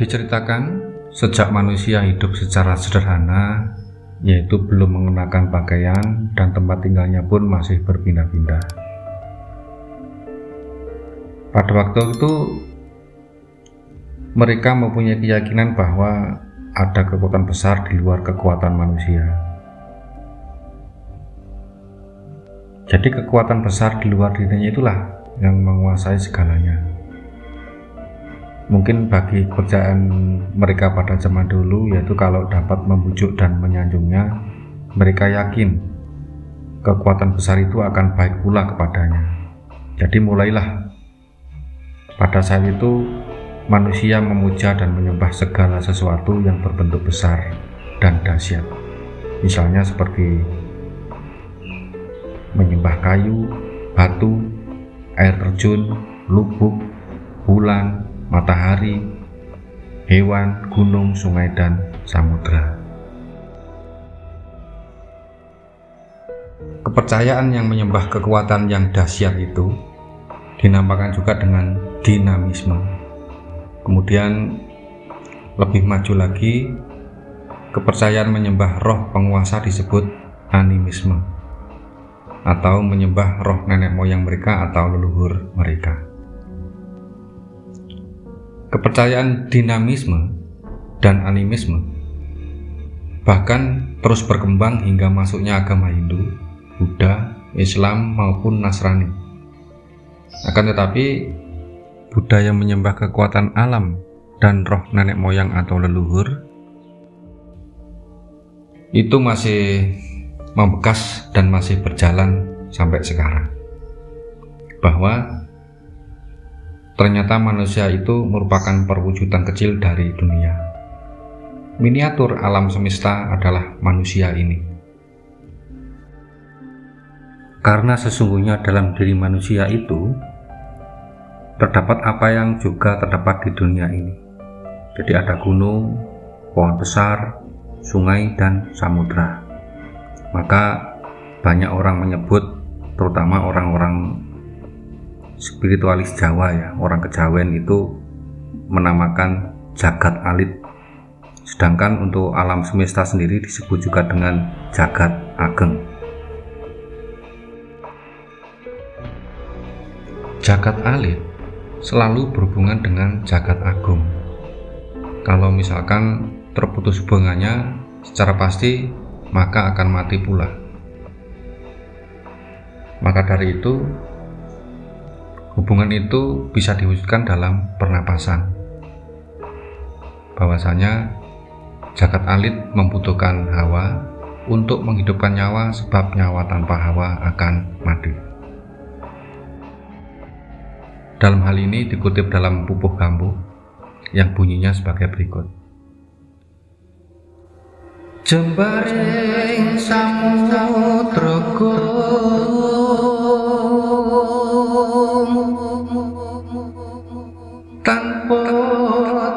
Diceritakan sejak manusia hidup secara sederhana, yaitu belum mengenakan pakaian dan tempat tinggalnya pun masih berpindah-pindah. Pada waktu itu mereka mempunyai keyakinan bahwa ada kekuatan besar di luar kekuatan manusia. Jadi kekuatan besar di luar dirinya itulah yang menguasai segalanya. Mungkin bagi kepercayaan mereka pada zaman dulu, yaitu kalau dapat membujuk dan menyanjungnya, mereka yakin kekuatan besar itu akan baik pula kepadanya. Jadi mulailah pada saat itu manusia memuja dan menyembah segala sesuatu yang berbentuk besar dan dahsyat. Misalnya seperti menyembah kayu, batu, air terjun, lubuk, bulan, matahari, hewan, gunung, sungai, dan samudra. Kepercayaan yang menyembah kekuatan yang dahsyat itu dinamakan juga dengan dinamisme. Kemudian lebih maju lagi, kepercayaan menyembah roh penguasa disebut animisme, atau menyembah roh nenek moyang mereka atau leluhur mereka. Kepercayaan dinamisme dan animisme bahkan terus berkembang hingga masuknya agama Hindu, Buddha, Islam maupun Nasrani. Akan tetapi budaya menyembah kekuatan alam dan roh nenek moyang atau leluhur itu masih membekas dan masih berjalan sampai sekarang. Bahwa ternyata manusia itu merupakan perwujudan kecil dari dunia. Miniatur alam semesta adalah manusia ini. Karena sesungguhnya dalam diri manusia itu terdapat apa yang juga terdapat di dunia ini. Jadi ada gunung, pohon besar, sungai, dan samudra. Maka banyak orang menyebut, terutama orang-orang spiritualis Jawa ya, orang Kejawen itu menamakan jagat alit. Sedangkan untuk alam semesta sendiri disebut juga dengan jagat ageng. Jagat alit selalu berhubungan dengan jagat agung. Kalau misalkan terputus hubungannya, secara pasti maka akan mati pula. Maka dari itu hubungan itu bisa diwujudkan dalam pernapasan. Bahwasanya jagat alit membutuhkan hawa untuk menghidupkan nyawa, sebab nyawa tanpa hawa akan mati. Dalam hal ini dikutip dalam Pupuh Kambuh yang bunyinya sebagai berikut. Jembaring samudra tanpa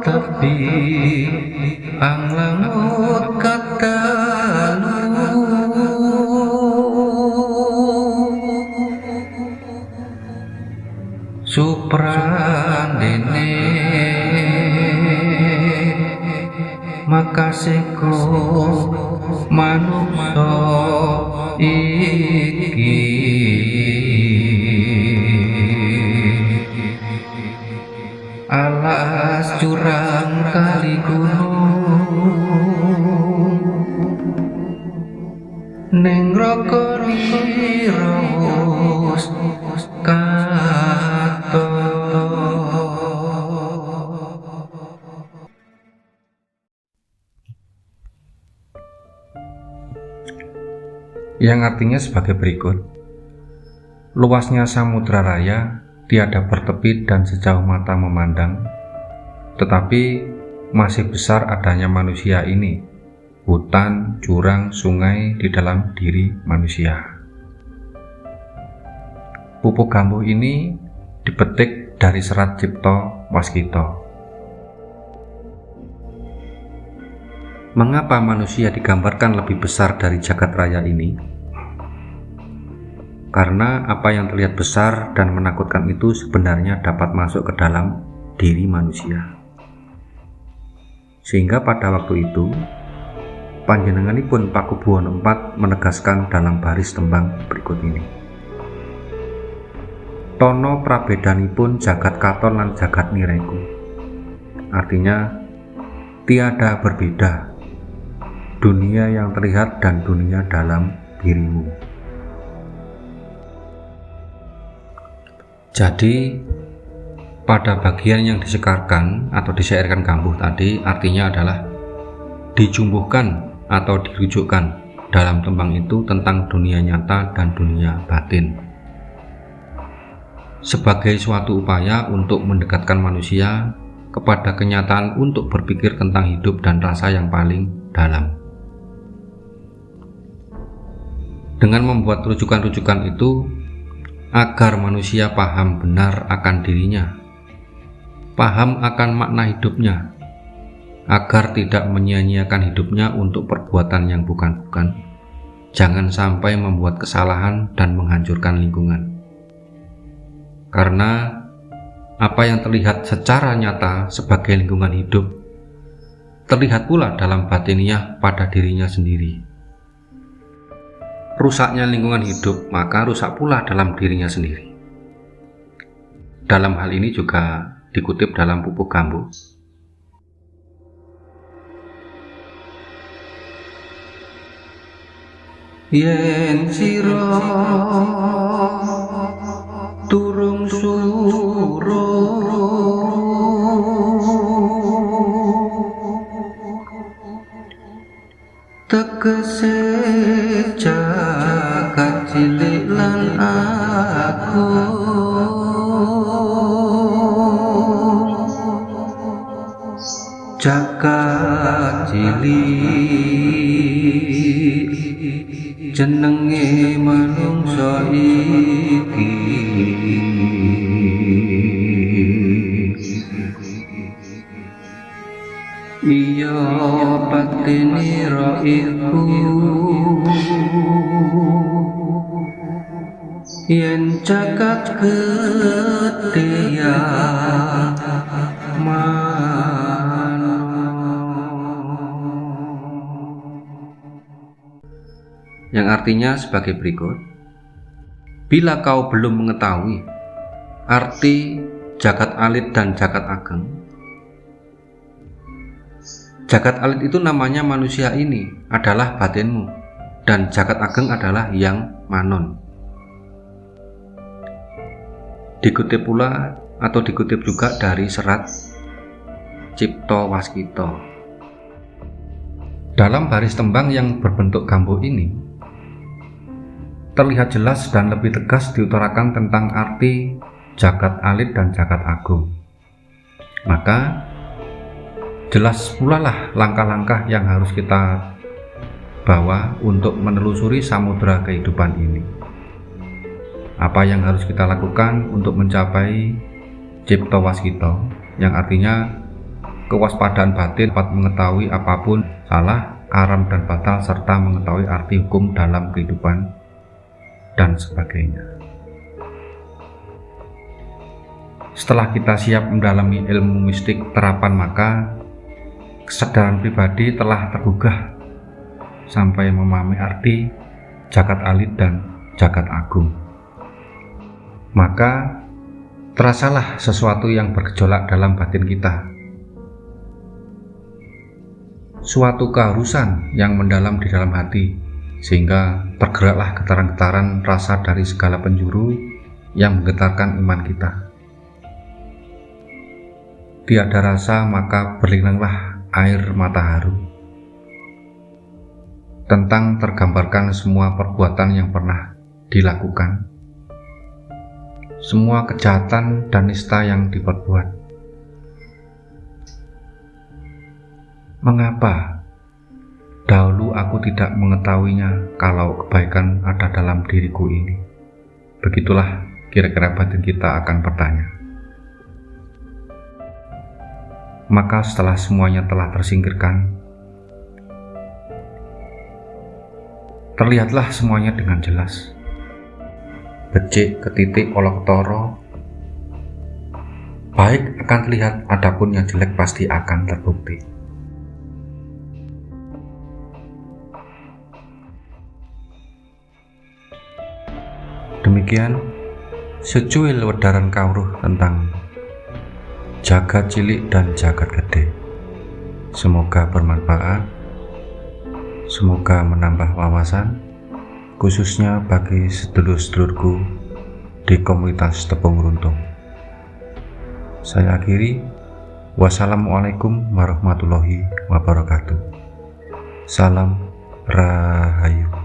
tepi anglangut kadalu suprandene makasihku manungsa iki alas jurang kali gunung ning rokoni rawus katon. Yang artinya sebagai berikut. Luasnya samudra raya tiada bertepi dan sejauh mata memandang, tetapi masih besar adanya manusia ini, hutan, jurang, sungai di dalam diri manusia. Pupuh Kambuh ini dipetik dari serat Cipto Waskito. Mengapa manusia digambarkan lebih besar dari jagat raya ini? Karena apa yang terlihat besar dan menakutkan itu sebenarnya dapat masuk ke dalam diri manusia. Sehingga pada waktu itu panjenenganipun Pakubuwono IV menegaskan dalam baris tembang berikut ini. Tono prabedanipun jagat katon lan jagat nireku. Artinya tiada berbeda dunia yang terlihat dan dunia dalam dirimu. Jadi pada bagian yang disekarkan atau disyairkan Kambuh tadi artinya adalah dijumbuhkan atau dirujukkan dalam tembang itu tentang dunia nyata dan dunia batin sebagai suatu upaya untuk mendekatkan manusia kepada kenyataan untuk berpikir tentang hidup dan rasa yang paling dalam. Dengan membuat rujukan-rujukan itu agar manusia paham benar akan dirinya, paham akan makna hidupnya, agar tidak menyia-nyiakan hidupnya untuk perbuatan yang bukan-bukan, jangan sampai membuat kesalahan dan menghancurkan lingkungan. Karena apa yang terlihat secara nyata sebagai lingkungan hidup terlihat pula dalam batiniah pada dirinya sendiri. Rusaknya lingkungan hidup maka rusak pula dalam dirinya sendiri. Dalam hal ini juga dikutip dalam Pupuk Kambuh. Yen sira turung suruh tegese jagat cilik lan aku jagat cilik jenenge manungsa iki iya patinira iku yen jagat gedheya yang artinya sebagai berikut. Bila kau belum mengetahui arti jagat alit dan jagat ageng, jagat alit itu namanya manusia ini adalah batinmu, dan jagat ageng adalah yang manon. Dikutip pula atau dikutip juga dari serat Cipto Waskito. Dalam baris tembang yang berbentuk Kambuh ini terlihat jelas dan lebih tegas diutarakan tentang arti jagat alit dan jagat agung. Maka jelas pula lah langkah-langkah yang harus kita bawa untuk menelusuri samudera kehidupan ini. Apa yang harus kita lakukan untuk mencapai Cipto Waskito, yang artinya kewaspadaan batin dapat mengetahui apapun salah, karam dan batal, serta mengetahui arti hukum dalam kehidupan dan sebagainya. Setelah kita siap mendalami ilmu mistik terapan, maka kesadaran pribadi telah tergugah sampai memahami arti jagat alit dan jagat agung. Maka terasalah sesuatu yang bergejolak dalam batin kita, suatu keharusan yang mendalam di dalam hati, sehingga tergeraklah getaran-getaran rasa dari segala penjuru yang menggetarkan iman kita. Tiada rasa maka berlinanglah air mata haru. Tentang tergambarkan semua perbuatan yang pernah dilakukan, semua kejahatan dan nista yang diperbuat. Mengapa dahulu aku tidak mengetahuinya kalau kebaikan ada dalam diriku ini? Begitulah kira-kira batin kita akan bertanya. Maka setelah semuanya telah tersingkirkan, terlihatlah semuanya dengan jelas. Becik ketitik olok toro, baik akan terlihat, adapun yang jelek pasti akan terbukti. Demikian secuil wedaran kawruh tentang jagat cilik dan jagat gede. Semoga bermanfaat, semoga menambah wawasan, khususnya bagi sedulur-sedulurku di komunitas Tepung Runtung. Saya akhiri. Wassalamualaikum warahmatullahi wabarakatuh. Salam Rahayu.